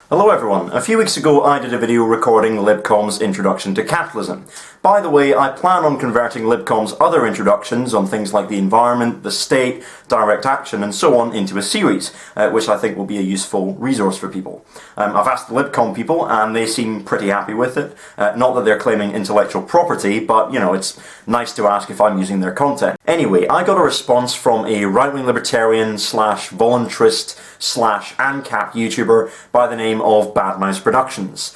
Hello everyone. A few weeks ago I did a video recording Libcom's Introduction to Capitalism. By the way, I plan on converting Libcom's other introductions on things like the environment, the state, direct action and so on into a series, which I think will be a useful resource for people. I've asked the Libcom people and they seem pretty happy with it. Not that they're claiming intellectual property, but you know, it's nice to ask if I'm using their content. Anyway, I got a response from a right-wing libertarian slash voluntarist slash ANCAP YouTuber by the name of BadMouseProductions,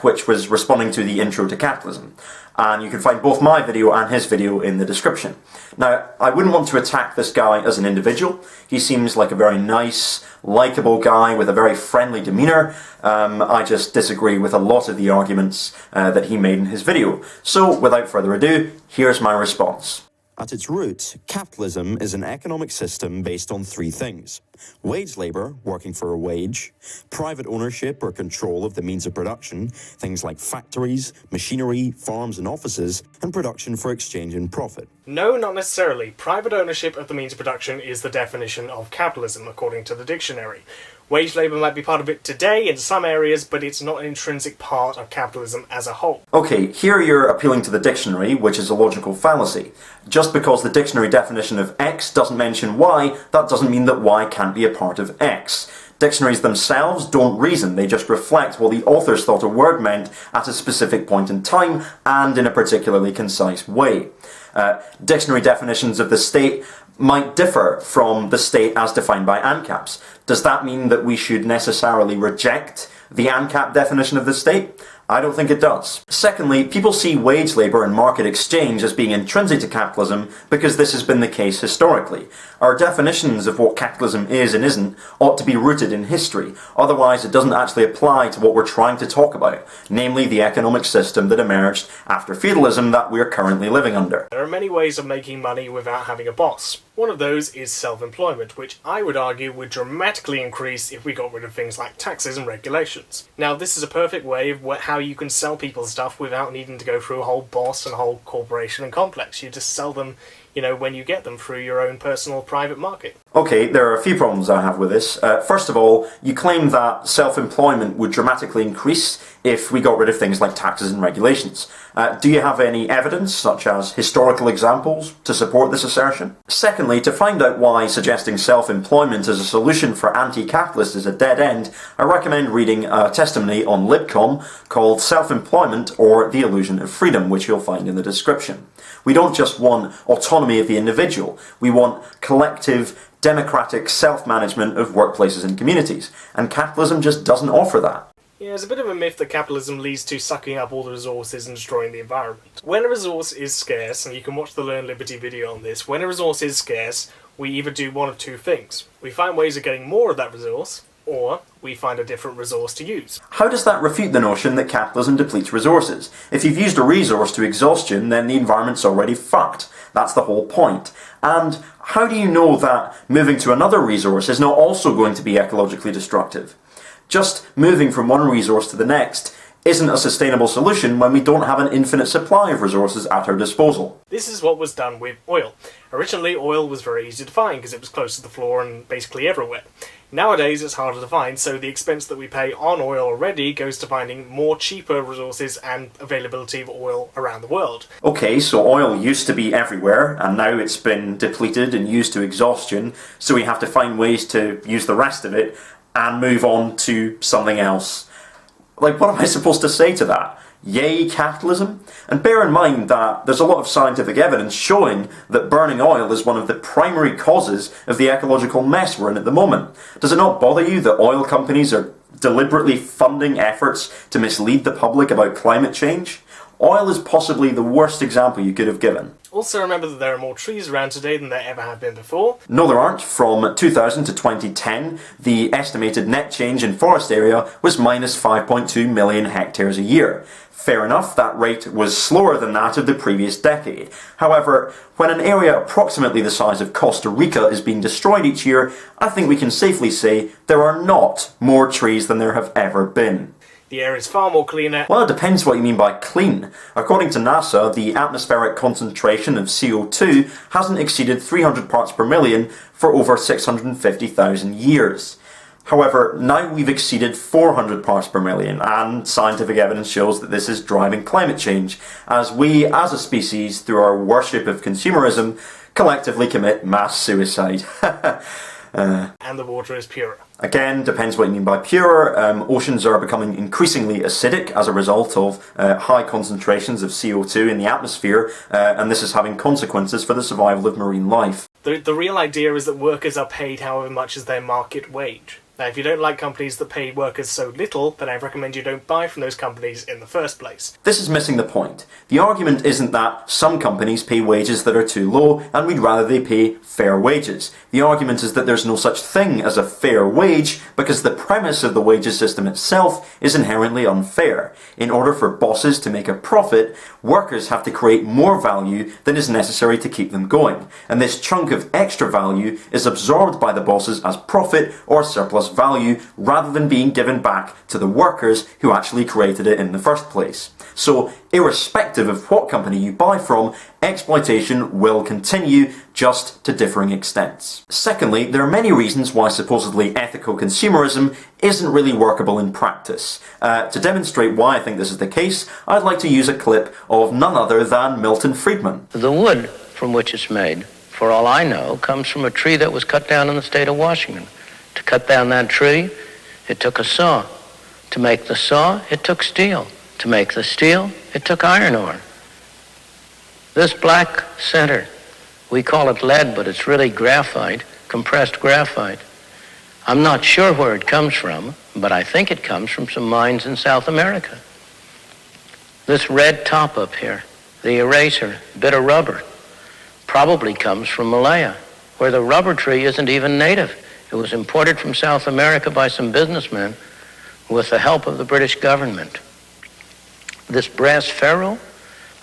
which was responding to the intro to capitalism. And you can find both my video and his video in the description. Now, I wouldn't want to attack this guy as an individual. He seems like a very nice, likeable guy with a very friendly demeanour. I just disagree with a lot of the arguments that he made in his video. So, without further ado, here's my response. At its root, capitalism is an economic system based on three things: wage labour, working for a wage; private ownership or control of the means of production, things like factories, machinery, farms and offices; and production for exchange and profit. No, not necessarily. Private ownership of the means of production is the definition of capitalism, according to the dictionary. Wage labour might be part of it today in some areas, but it's not an intrinsic part of capitalism as a whole. Okay, here you're appealing to the dictionary, which is a logical fallacy. Just because the dictionary definition of X doesn't mention Y, that doesn't mean that Y can't be a part of X. Dictionaries themselves don't reason, they just reflect what the authors thought a word meant at a specific point in time and in a particularly concise way. Dictionary definitions of the state might differ from the state as defined by ANCAPs. Does that mean that we should necessarily reject the ANCAP definition of the state? I don't think it does. Secondly, people see wage labour and market exchange as being intrinsic to capitalism because this has been the case historically. Our definitions of what capitalism is and isn't ought to be rooted in history, otherwise it doesn't actually apply to what we're trying to talk about, namely the economic system that emerged after feudalism that we're currently living under. There are many ways of making money without having a boss. One of those is self-employment, which I would argue would dramatically increase if we got rid of things like taxes and regulations. Now, this is a perfect way of how you can sell people stuff without needing to go through a whole boss and a whole corporation and complex. You just sell them, you know, when you get them through your own personal private market. Okay, there are a few problems I have with this. First of all, you claim that self-employment would dramatically increase if we got rid of things like taxes and regulations. Do you have any evidence, such as historical examples, to support this assertion? Secondly, to find out why suggesting self-employment as a solution for anti-capitalists is a dead end, I recommend reading a testimony on Libcom called Self-Employment or the Illusion of Freedom, which you'll find in the description. We don't just want autonomy of the individual, we want collective, democratic self-management of workplaces and communities, and capitalism just doesn't offer that. Yeah, it's a bit of a myth that capitalism leads to sucking up all the resources and destroying the environment. When a resource is scarce, and you can watch the Learn Liberty video on this, when a resource is scarce, we either do one of two things. We find ways of getting more of that resource, or we find a different resource to use. How does that refute the notion that capitalism depletes resources? If you've used a resource to exhaustion, then the environment's already fucked. That's the whole point. And how do you know that moving to another resource is not also going to be ecologically destructive? Just moving from one resource to the next isn't a sustainable solution when we don't have an infinite supply of resources at our disposal. This is what was done with oil. Originally, oil was very easy to find because it was close to the floor and basically everywhere. Nowadays, it's harder to find, so the expense that we pay on oil already goes to finding more cheaper resources and availability of oil around the world. Okay, so oil used to be everywhere, and now it's been depleted and used to exhaustion, so we have to find ways to use the rest of it and move on to something else. Like, what am I supposed to say to that? Yay, capitalism? And bear in mind that there's a lot of scientific evidence showing that burning oil is one of the primary causes of the ecological mess we're in at the moment. Does it not bother you that oil companies are deliberately funding efforts to mislead the public about climate change? Oil is possibly the worst example you could have given. Also remember that there are more trees around today than there ever have been before. No, there aren't. From 2000 to 2010, the estimated net change in forest area was minus 5.2 million hectares a year. Fair enough, that rate was slower than that of the previous decade. However, when an area approximately the size of Costa Rica is being destroyed each year, I think we can safely say there are not more trees than there have ever been. The air is far more cleaner. Well, it depends what you mean by clean. According to NASA, the atmospheric concentration of CO2 hasn't exceeded 300 parts per million for over 650,000 years. However, now we've exceeded 400 parts per million, and scientific evidence shows that this is driving climate change, as we, as a species, through our worship of consumerism, collectively commit mass suicide. And the water is purer. Again, depends what you mean by pure. Oceans are becoming increasingly acidic as a result of high concentrations of CO2 in the atmosphere, and this is having consequences for the survival of marine life. The real idea is that workers are paid however much as their market wage. Now, if you don't like companies that pay workers so little, then I recommend you don't buy from those companies in the first place. This is missing the point. The argument isn't that some companies pay wages that are too low and we'd rather they pay fair wages. The argument is that there's no such thing as a fair wage because the premise of the wages system itself is inherently unfair. In order for bosses to make a profit, workers have to create more value than is necessary to keep them going. And this chunk of extra value is absorbed by the bosses as profit or surplus value rather than being given back to the workers who actually created it in the first place. So, irrespective of what company you buy from, exploitation will continue, just to differing extents. Secondly, there are many reasons why supposedly ethical consumerism isn't really workable in practice. To demonstrate why I think this is the case, I'd like to use a clip of none other than Milton Friedman. The wood from which it's made, for all I know, comes from a tree that was cut down in the state of Washington. To cut down that tree, it took a saw. To make the saw, it took steel. To make the steel, it took iron ore. This black center, we call it lead, but it's really graphite, compressed graphite. I'm not sure where it comes from, but I think it comes from some mines in South America. This red top up here, the eraser, bit of rubber, probably comes from Malaya, where the rubber tree isn't even native. It was imported from South America by some businessmen with the help of the British government. This brass ferrule,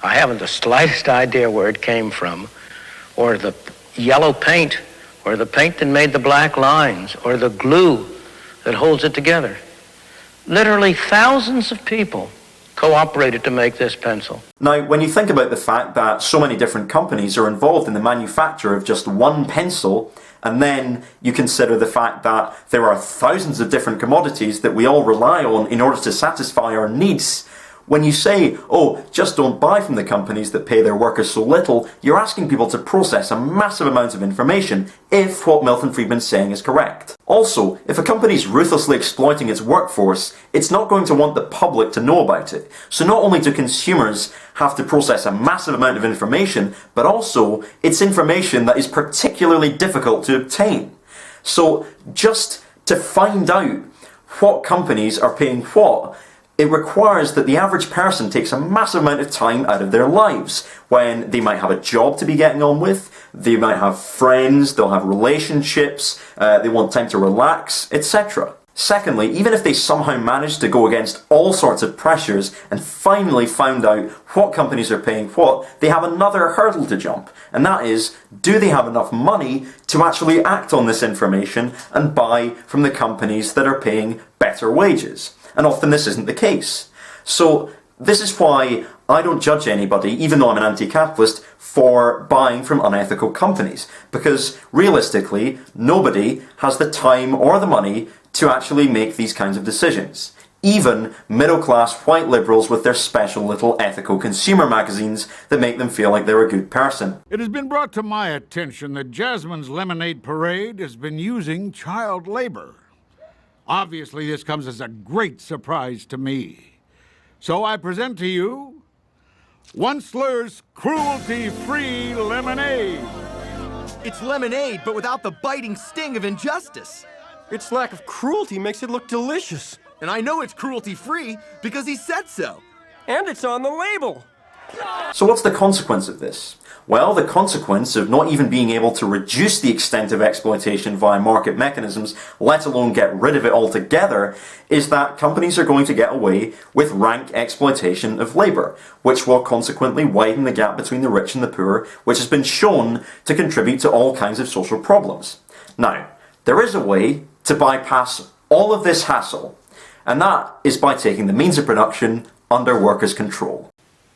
I haven't the slightest idea where it came from, or the yellow paint, or the paint that made the black lines, or the glue that holds it together. Literally thousands of people cooperated to make this pencil. Now, when you think about the fact that so many different companies are involved in the manufacture of just one pencil, and then you consider the fact that there are thousands of different commodities that we all rely on in order to satisfy our needs, when you say, oh, just don't buy from the companies that pay their workers so little, you're asking people to process a massive amount of information if what Milton Friedman's saying is correct. Also, if a company's ruthlessly exploiting its workforce, it's not going to want the public to know about it. So not only do consumers have to process a massive amount of information, but also it's information that is particularly difficult to obtain. So just to find out what companies are paying what, it requires that the average person takes a massive amount of time out of their lives when they might have a job to be getting on with, they might have friends, they'll have relationships, they want time to relax, etc. Secondly, even if they somehow manage to go against all sorts of pressures and finally found out what companies are paying what, they have another hurdle to jump. And that is, do they have enough money to actually act on this information and buy from the companies that are paying better wages? And often this isn't the case. So this is why I don't judge anybody, even though I'm an anti-capitalist, for buying from unethical companies. Because realistically, nobody has the time or the money to actually make these kinds of decisions. Even middle-class white liberals with their special little ethical consumer magazines that make them feel like they're a good person. It has been brought to my attention that Jasmine's Lemonade Parade has been using child labor. Obviously, this comes as a great surprise to me. So I present to you Once-Ler's cruelty-free lemonade. It's lemonade, but without the biting sting of injustice. Its lack of cruelty makes it look delicious. And I know it's cruelty-free because he said so. And it's on the label. So what's the consequence of this? Well, the consequence of not even being able to reduce the extent of exploitation via market mechanisms, let alone get rid of it altogether, is that companies are going to get away with rank exploitation of labour, which will consequently widen the gap between the rich and the poor, which has been shown to contribute to all kinds of social problems. Now, there is a way to bypass all of this hassle, and that is by taking the means of production under workers' control.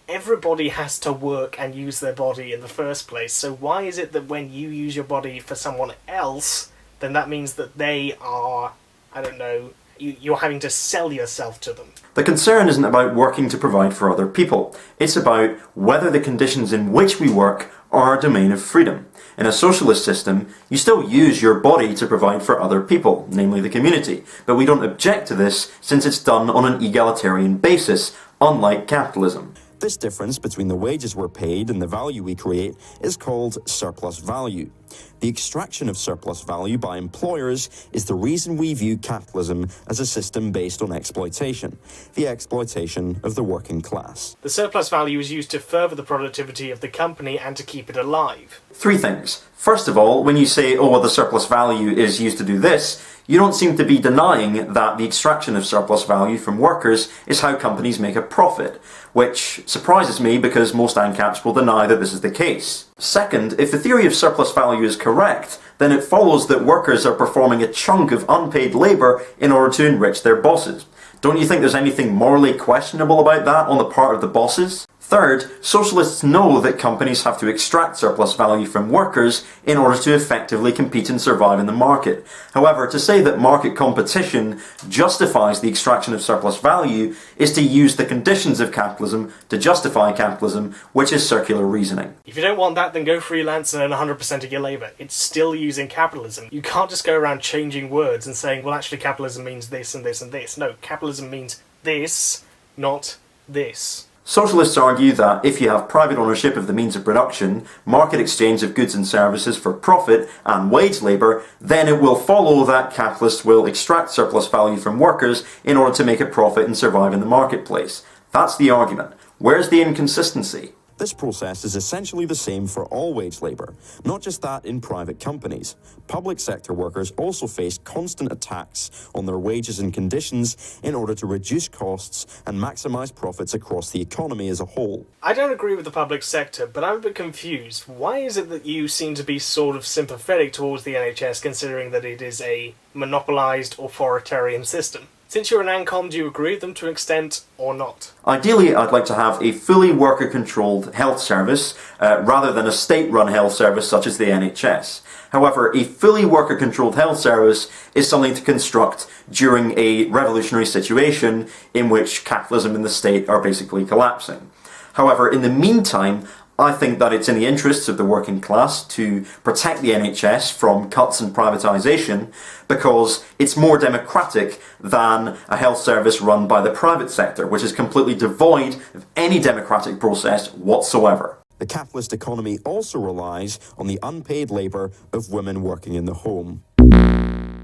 Everybody has to work and use their body in the first place, so why is it that when you use your body for someone else, then that means that they are I don't know, you're having to sell yourself to them. The concern isn't about working to provide for other people. It's about whether the conditions in which we work are a domain of freedom. In a socialist system, you still use your body to provide for other people, namely the community, but we don't object to this since it's done on an egalitarian basis, unlike capitalism. This difference between the wages we're paid and the value we create is called surplus value. The extraction of surplus value by employers is the reason we view capitalism as a system based on exploitation, the exploitation of the working class. The surplus value is used to further the productivity of the company and to keep it alive. Three things. First of all, when you say, oh, well, the surplus value is used to do this, you don't seem to be denying that the extraction of surplus value from workers is how companies make a profit, which surprises me because most ANCAPs will deny that this is the case. Second, if the theory of surplus value is correct, then it follows that workers are performing a chunk of unpaid labour in order to enrich their bosses. Don't you think there's anything morally questionable about that on the part of the bosses? Third, socialists know that companies have to extract surplus value from workers in order to effectively compete and survive in the market. However, to say that market competition justifies the extraction of surplus value is to use the conditions of capitalism to justify capitalism, which is circular reasoning. If you don't want that, then go freelance and earn 100% of your labour. It's still using capitalism. You can't just go around changing words and saying, well, actually capitalism means this and this and this. No, capitalism means this, not this. Socialists argue that if you have private ownership of the means of production, market exchange of goods and services for profit, and wage labour, then it will follow that capitalists will extract surplus value from workers in order to make a profit and survive in the marketplace. That's the argument. Where's the inconsistency? This process is essentially the same for all wage labour, not just that in private companies. Public sector workers also face constant attacks on their wages and conditions in order to reduce costs and maximise profits across the economy as a whole. I don't agree with the public sector, but I'm a bit confused. Why is it that you seem to be sort of sympathetic towards the NHS, considering that it is a monopolised authoritarian system? Since you're an ANCOM, do you agree with them to an extent or not? Ideally, I'd like to have a fully worker-controlled health service rather than a state-run health service such as the NHS. However, a fully worker-controlled health service is something to construct during a revolutionary situation in which capitalism and the state are basically collapsing. However, in the meantime, I think that it's in the interests of the working class to protect the NHS from cuts and privatisation because it's more democratic than a health service run by the private sector, which is completely devoid of any democratic process whatsoever. The capitalist economy also relies on the unpaid labour of women working in the home.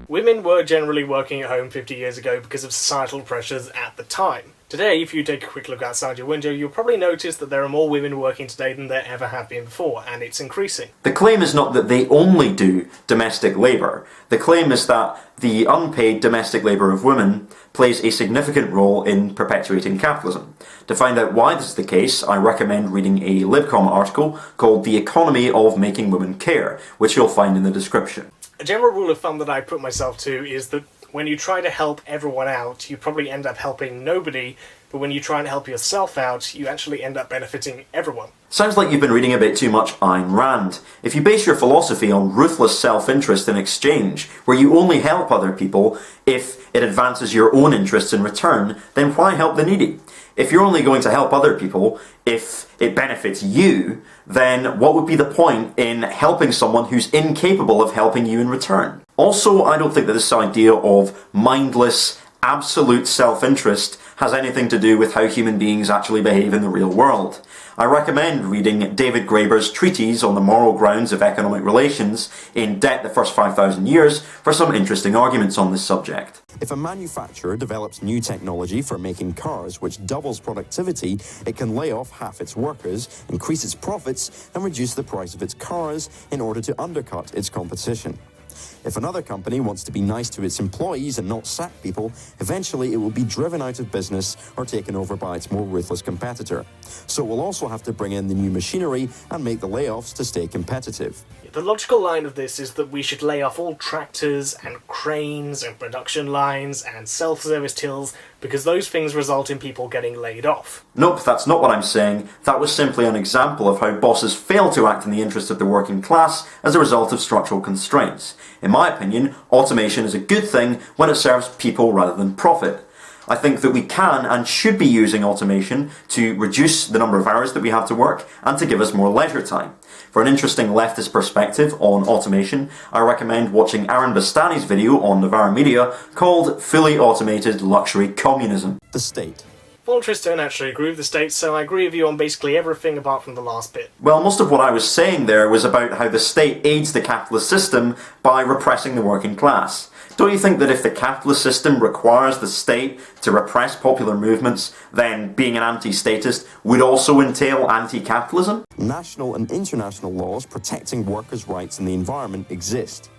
Women were generally working at home 50 years ago because of societal pressures at the time. Today, if you take a quick look outside your window, you'll probably notice that there are more women working today than there ever have been before, and it's increasing. The claim is not that they only do domestic labour. The claim is that the unpaid domestic labour of women plays a significant role in perpetuating capitalism. To find out why this is the case, I recommend reading a Libcom article called The Economy of Making Women Care, which you'll find in the description. A general rule of thumb that I put myself to is that when you try to help everyone out, you probably end up helping nobody, but when you try and help yourself out, you actually end up benefiting everyone. Sounds like you've been reading a bit too much Ayn Rand. If you base your philosophy on ruthless self-interest in exchange, where you only help other people if it advances your own interests in return, then why help the needy? If you're only going to help other people if it benefits you, then what would be the point in helping someone who's incapable of helping you in return? Also, I don't think that this idea of mindless, absolute self-interest has anything to do with how human beings actually behave in the real world. I recommend reading David Graeber's treatise on the moral grounds of economic relations, In Debt the First 5,000 Years, for some interesting arguments on this subject. If a manufacturer develops new technology for making cars which doubles productivity, it can lay off half its workers, increase its profits, and reduce the price of its cars in order to undercut its competition. If another company wants to be nice to its employees and not sack people, eventually it will be driven out of business or taken over by its more ruthless competitor. So it will also have to bring in the new machinery and make the layoffs to stay competitive. The logical line of this is that we should lay off all tractors and cranes and production lines and self-service tills because those things result in people getting laid off. Nope, that's not what I'm saying. That was simply an example of how bosses fail to act in the interest of the working class as a result of structural constraints. In my opinion, automation is a good thing when it serves people rather than profit. I think that we can and should be using automation to reduce the number of hours that we have to work and to give us more leisure time. For an interesting leftist perspective on automation, I recommend watching Aaron Bastani's video on Novara Media called Fully Automated Luxury Communism. The state. Voluntarists don't actually agree with the state, so I agree with you on basically everything apart from the last bit. Well, most of what I was saying there was about how the state aids the capitalist system by repressing the working class. Don't you think that if the capitalist system requires the state to repress popular movements, then being an anti-statist would also entail anti-capitalism? National and international laws protecting workers' rights and the environment exist.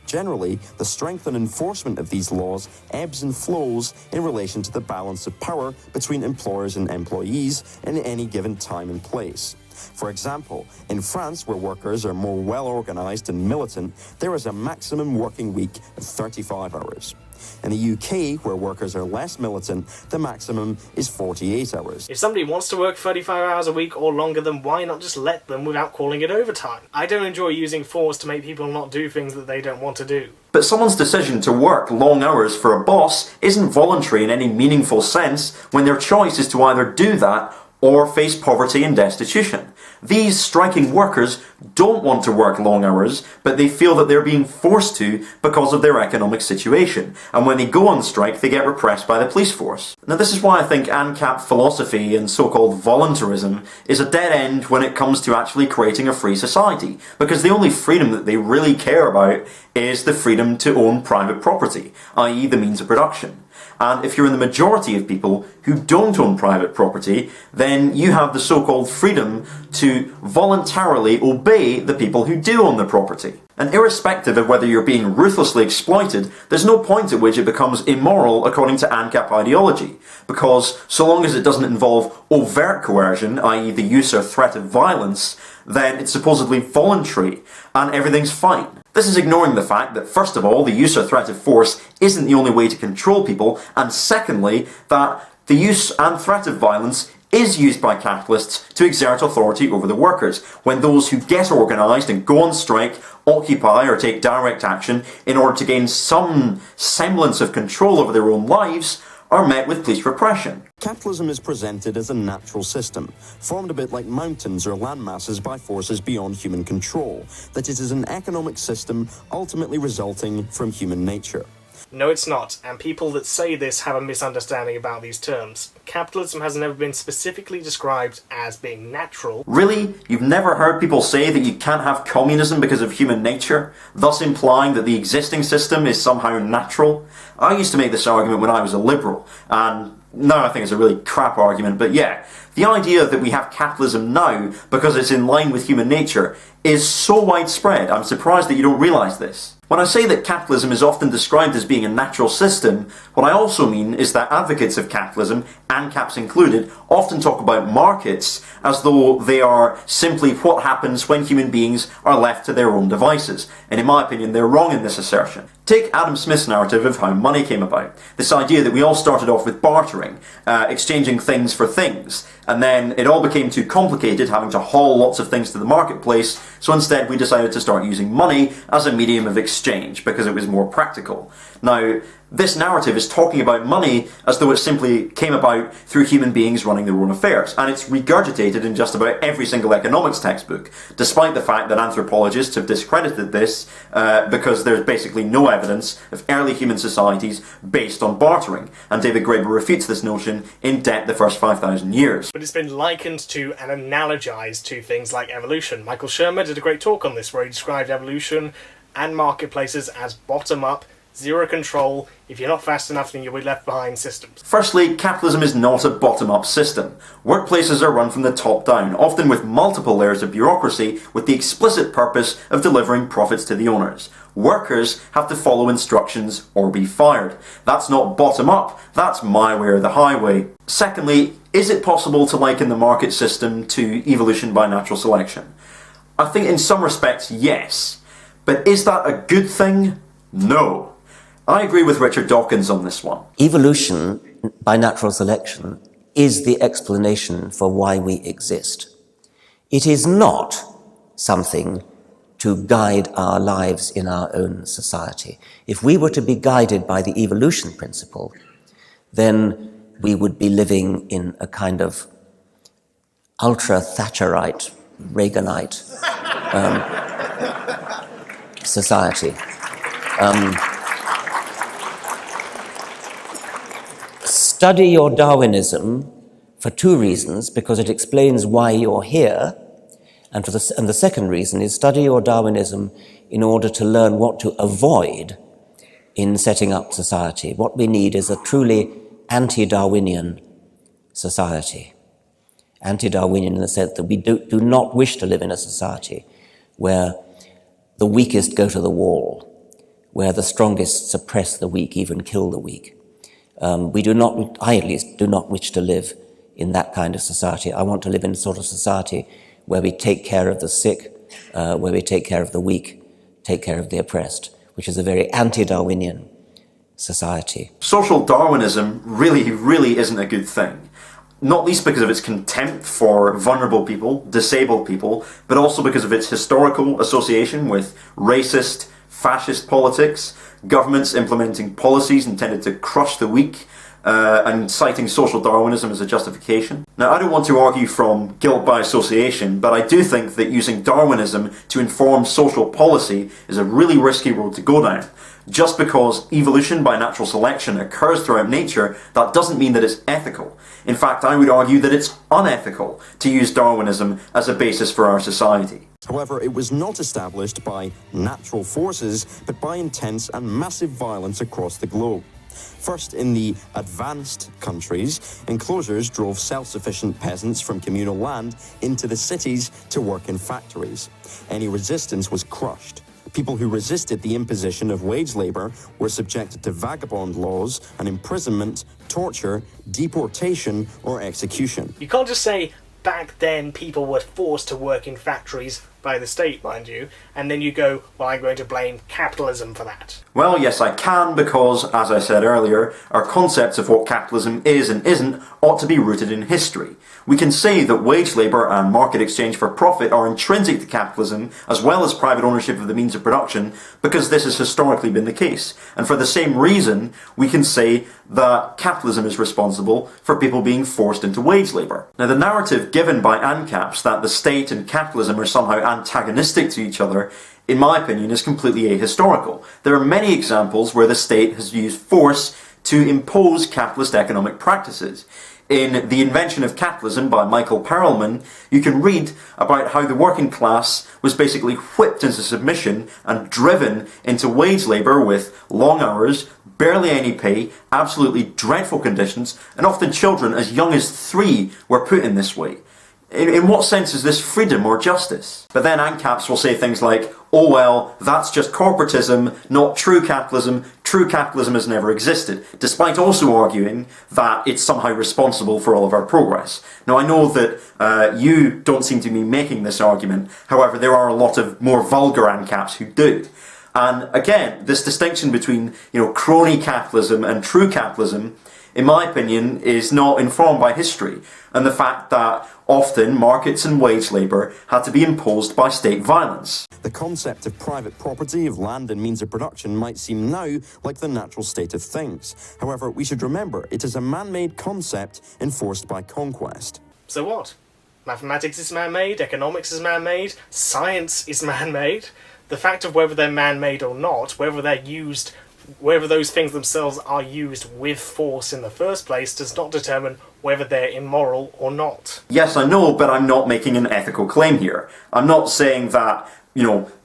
Generally, the strength and enforcement of these laws ebbs and flows in relation to the balance of power between employers and employees in any given time and place. For example, in France, where workers are more well-organised and militant, there is a maximum working week of 35 hours. In the UK, where workers are less militant, the maximum is 48 hours. If somebody wants to work 35 hours a week or longer, then why not just let them without calling it overtime? I don't enjoy using force to make people not do things that they don't want to do. But someone's decision to work long hours for a boss isn't voluntary in any meaningful sense when their choice is to either do that or face poverty and destitution. These striking workers don't want to work long hours, but they feel that they're being forced to because of their economic situation, and when they go on strike they get repressed by the police force. Now this is why I think ANCAP philosophy and so-called voluntarism is a dead end when it comes to actually creating a free society, because the only freedom that they really care about is the freedom to own private property, i.e. the means of production. And if you're in the majority of people who don't own private property, then you have the so-called freedom to voluntarily obey the people who do own the property. And irrespective of whether you're being ruthlessly exploited, there's no point at which it becomes immoral according to ANCAP ideology, because so long as it doesn't involve overt coercion, i.e. the use or threat of violence, then it's supposedly voluntary and everything's fine. This is ignoring the fact that, first of all, the use or threat of force isn't the only way to control people, and secondly, that the use and threat of violence is used by capitalists to exert authority over the workers, when those who get organised and go on strike occupy or take direct action in order to gain some semblance of control over their own lives, are met with police repression. Capitalism is presented as a natural system, formed a bit like mountains or land masses by forces beyond human control, that it is an economic system ultimately resulting from human nature. No, it's not, and people that say this have a misunderstanding about these terms. Capitalism has never been specifically described as being natural. Really? You've never heard people say that you can't have communism because of human nature, thus implying that the existing system is somehow natural? I used to make this argument when I was a liberal, and now I think it's a really crap argument, but yeah, the idea that we have capitalism now because it's in line with human nature is so widespread, I'm surprised that you don't realise this. When I say that capitalism is often described as being a natural system, what I also mean is that advocates of capitalism, ANCAPs included, often talk about markets as though they are simply what happens when human beings are left to their own devices. And in my opinion, they're wrong in this assertion. Take Adam Smith's narrative of how money came about. This idea that we all started off with bartering, exchanging things for things, and then it all became too complicated, having to haul lots of things to the marketplace, so instead we decided to start using money as a medium of exchange because it was more practical. Now, this narrative is talking about money as though it simply came about through human beings running their own affairs, and it's regurgitated in just about every single economics textbook, despite the fact that anthropologists have discredited this because there's basically no evidence of early human societies based on bartering, and David Graeber refutes this notion in Debt the First 5,000 Years. But it's been likened to and analogized to things like evolution. Michael Shermer did a great talk on this where he described evolution and marketplaces as bottom-up, zero control, if you're not fast enough then you'll be left behind systems. Firstly, capitalism is not a bottom-up system. Workplaces are run from the top down, often with multiple layers of bureaucracy with the explicit purpose of delivering profits to the owners. Workers have to follow instructions or be fired. That's not bottom-up, that's my way or the highway. Secondly, is it possible to liken the market system to evolution by natural selection? I think in some respects, yes. But is that a good thing? No. I agree with Richard Dawkins on this one. Evolution by natural selection is the explanation for why we exist. It is not something to guide our lives in our own society. If we were to be guided by the evolution principle, then we would be living in a kind of ultra-Thatcherite, Reaganite society. Study your Darwinism for two reasons, because it explains why you're here, and the second reason is study your Darwinism in order to learn what to avoid in setting up society. What we need is a truly anti-Darwinian society. Anti-Darwinian in the sense that we do not wish to live in a society where the weakest go to the wall, where the strongest suppress the weak, even kill the weak. I at least do not wish to live in that kind of society. I want to live in a sort of society where we take care of the sick, where we take care of the weak, take care of the oppressed, which is a very anti-Darwinian society. Social Darwinism really isn't a good thing. Not least because of its contempt for vulnerable people, disabled people, but also because of its historical association with racist, fascist politics, governments implementing policies intended to crush the weak, and citing social Darwinism as a justification. Now, I don't want to argue from guilt by association, but I do think that using Darwinism to inform social policy is a really risky road to go down. Just because evolution by natural selection occurs throughout nature, that doesn't mean that it's ethical. In fact, I would argue that it's unethical to use Darwinism as a basis for our society. However, it was not established by natural forces, but by intense and massive violence across the globe. First, in the advanced countries, enclosures drove self-sufficient peasants from communal land into the cities to work in factories. Any resistance was crushed. People who resisted the imposition of wage labour were subjected to vagabond laws and imprisonment, torture, deportation, or execution. You can't just say, back then people were forced to work in factories by the state, mind you, and then you go, well, I'm going to blame capitalism for that. Well, yes, I can, because, as I said earlier, our concepts of what capitalism is and isn't ought to be rooted in history. We can say that wage labour and market exchange for profit are intrinsic to capitalism, as well as private ownership of the means of production, because this has historically been the case. And for the same reason, we can say that capitalism is responsible for people being forced into wage labour. Now, the narrative given by ANCAPs that the state and capitalism are somehow antagonistic to each other, in my opinion, is completely ahistorical. There are many examples where the state has used force to impose capitalist economic practices. In The Invention of Capitalism by Michael Perelman, you can read about how the working class was basically whipped into submission and driven into wage labour with long hours, barely any pay, absolutely dreadful conditions, and often children as young as 3 were put in this way. In what sense is this freedom or justice? But then ANCAPs will say things like, oh well, that's just corporatism, not true capitalism. True capitalism has never existed, despite also arguing that it's somehow responsible for all of our progress. Now, I know that you don't seem to be making this argument. However, there are a lot of more vulgar ANCAPs who do. And again, this distinction between, crony capitalism and true capitalism, in my opinion, is not informed by history, and the fact that often markets and wage labour had to be imposed by state violence. The concept of private property of land and means of production might seem now like the natural state of things. However, we should remember it is a man-made concept enforced by conquest. So what? Mathematics is man-made, economics is man-made, science is man-made. The fact of whether they're man-made or not, whether those things themselves are used with force in the first place, does not determine whether they're immoral or not. Yes, I know, but I'm not making an ethical claim here. I'm not saying that,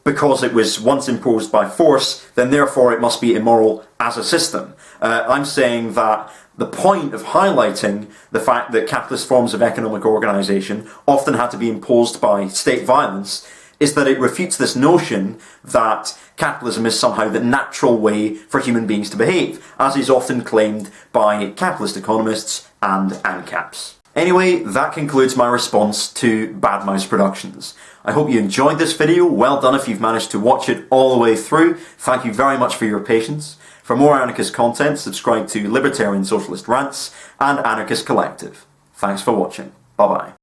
because it was once imposed by force, then therefore it must be immoral as a system. I'm saying that the point of highlighting the fact that capitalist forms of economic organisation often had to be imposed by state violence is that it refutes this notion that capitalism is somehow the natural way for human beings to behave, as is often claimed by capitalist economists and ANCAPs. Anyway, that concludes my response to BadMouseProductions. I hope you enjoyed this video. Well done if you've managed to watch it all the way through. Thank you very much for your patience. For more anarchist content, subscribe to Libertarian Socialist Rants and Anarchist Collective. Thanks for watching. Bye-bye.